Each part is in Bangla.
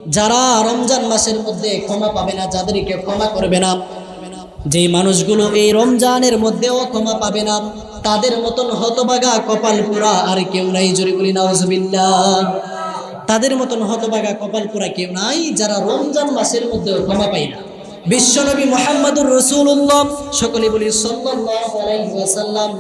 যারা রমজান মাসের মধ্যে ক্ষমা পাবে না, যাদেরকে ক্ষমা করবে না, যেই মানুষগুলো এই রমজানের মধ্যেও ক্ষমা পাবে না, তাদের মতন হতভাগা কপাল পোড়া আর কেউ নাই। জোরে বলি নাউজুবিল্লাহ। তাদের মতন হতভাগা কপাল পোড়া কেউ নাই যারা রমজান মাসের মধ্যেও ক্ষমা পায় না। বিশ্বনবী মুহাম্মদুর রাসূলুল্লাহ, সকলে বলি সাল্লাল্লাহু আলাইহি ওয়াসাল্লাম,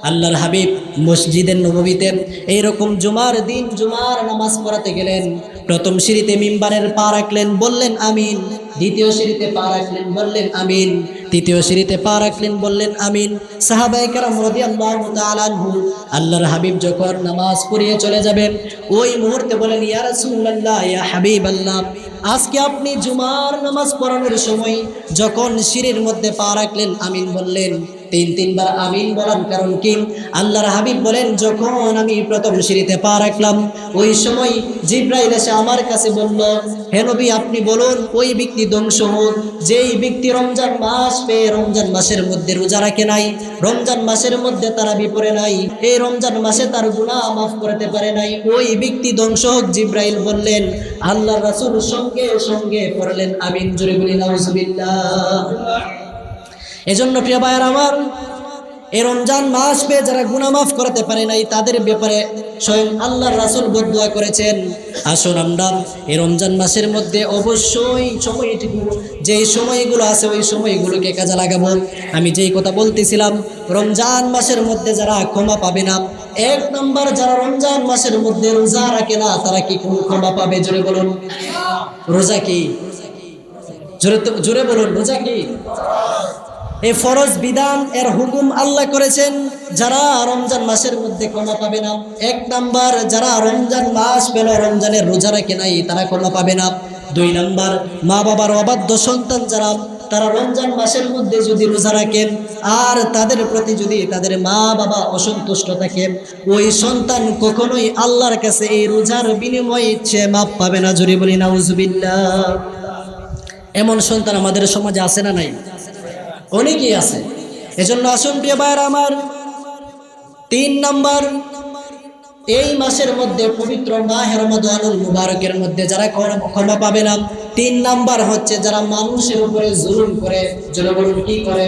আল্লাহর হাবিব মসজিদের নববীতে এইরকম জুমার দিন জুমার নামাজ পড়াতে গেলেন। প্রথম সিঁড়িতে মিম্বারের পা রাখলেন, বললেন আমিন। দ্বিতীয় সিঁড়িতে পা রাখলেন, বললেন আমিন। তৃতীয় সিঁড়িতে পা রাখলেন, বললেন আমিন। সাহাবায়ে কেরাম রাদিয়াল্লাহু তাআলা আনহু, আল্লাহর হাবিব যখন নামাজ পড়িয়ে চলে যাবেন, ওই মুহূর্তে বলেন, ইয়া রাসূলুল্লাহ, ইয়া হাবিবাল্লাহ, আজকে আপনি জুমার নামাজ পড়ানোর সময় যখন সিঁড়ির মধ্যে পা রাখলেন, আমিন বললেন, তিনবার আমিন বলার কারণ কি? আল্লাহর হাবিব বলেন, যখন আমি প্রথম সিঁড়িতে পা রাখলাম ওই সময় জিবরাইল এসে আমার কাছে বলল, হে নবী, আপনি বলুন ওই ব্যক্তি ধ্বংস হোক যেই ব্যক্তি রমজান মাস পেয়ে রমজান মাসের মধ্যে রোজা রাখে নাই, রমজান মাসের মধ্যে তারাবি পড়ে নাই, এই রমজান মাসে তার গুনাহ মাফ করতে পারে নাই, ওই ব্যক্তি ধ্বংস হোক। জিবরাইল বললেন, আল্লাহর রাসূল সঙ্গে সঙ্গে পড়লেন আমিন। জোরে বলি নাউজুবিল্লাহ। এজন্য প্রিয় ভাইয়ের আমার, এই রমজান মাস পেয়ে যারা গুনাহ মাফ করতে পারে নাই তাদের ব্যাপারে স্বয়ং আল্লাহর রাসূল বদদুয়া করেছেন। আসুন আমরা এই রমজান মাসের মধ্যে অবশ্যই সময়টুকু, যেই সময়গুলো আছে ওই সময়গুলোকে কাজে লাগাবো। আমি যেই কথা বলতেছিলাম, রমজান মাসের মধ্যে যারা ক্ষমা পাবে না, এক নম্বর যারা রমজান মাসের মধ্যে রোজা রাখে না, তারা কি কোনো ক্ষমা পাবে? জোরে বলুন, রোজা কি? জোরে বলুন, রোজা কি? এই ফরজ বিধান, এর হুকুম আল্লাহ করেছেন। যারা রমজান মাসের মধ্যে ক্ষমা পাবে না, এক নাম্বার যারা রমজান মাস পেল রমজানের রোজা রাখে নাই, তারা ক্ষমা পাবে না। দুই নাম্বার, মা বাবার অবাধ্য সন্তান যারা, তারা রমজান মাসের মধ্যে যদি রোজা রাখেন আর তাদের প্রতি যদি তাদের মা বাবা অসন্তুষ্ট থাকেন, ওই সন্তান কখনোই আল্লাহর কাছে এই রোজার বিনিময়ে ইচ্ছে মাপ পাবে না। জোরে বলি নাউজুবিল্লাহ। এমন সন্তান আমাদের সমাজে আছে না নাই? অনেকেই আছে। এজন্য আসুন প্রিয় ভাইরা আমার, 3 নাম্বার, এই মাসের মধ্যে পবিত্র মাহে রমাদানুল মুবারকের মধ্যে যারা ক্ষমা পাবে না, 3 নাম্বার হচ্ছে যারা মানুষের উপরে জুলুম করে। যারা বলুন কি করে?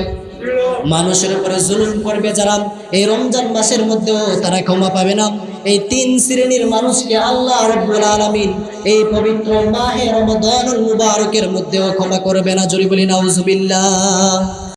মানুষের উপরে জুলুম করবে যারা, এই রমজান মাসের মধ্যেও তারা ক্ষমা পাবে না। এই 3 শ্রেণীর মানুষকে আল্লাহ রাব্বুল আলামিন এই পবিত্র মাহে রমাদানুল মুবারকের মধ্যেও ক্ষমা করবে না। জোরে বলি নাউজুবিল্লাহ।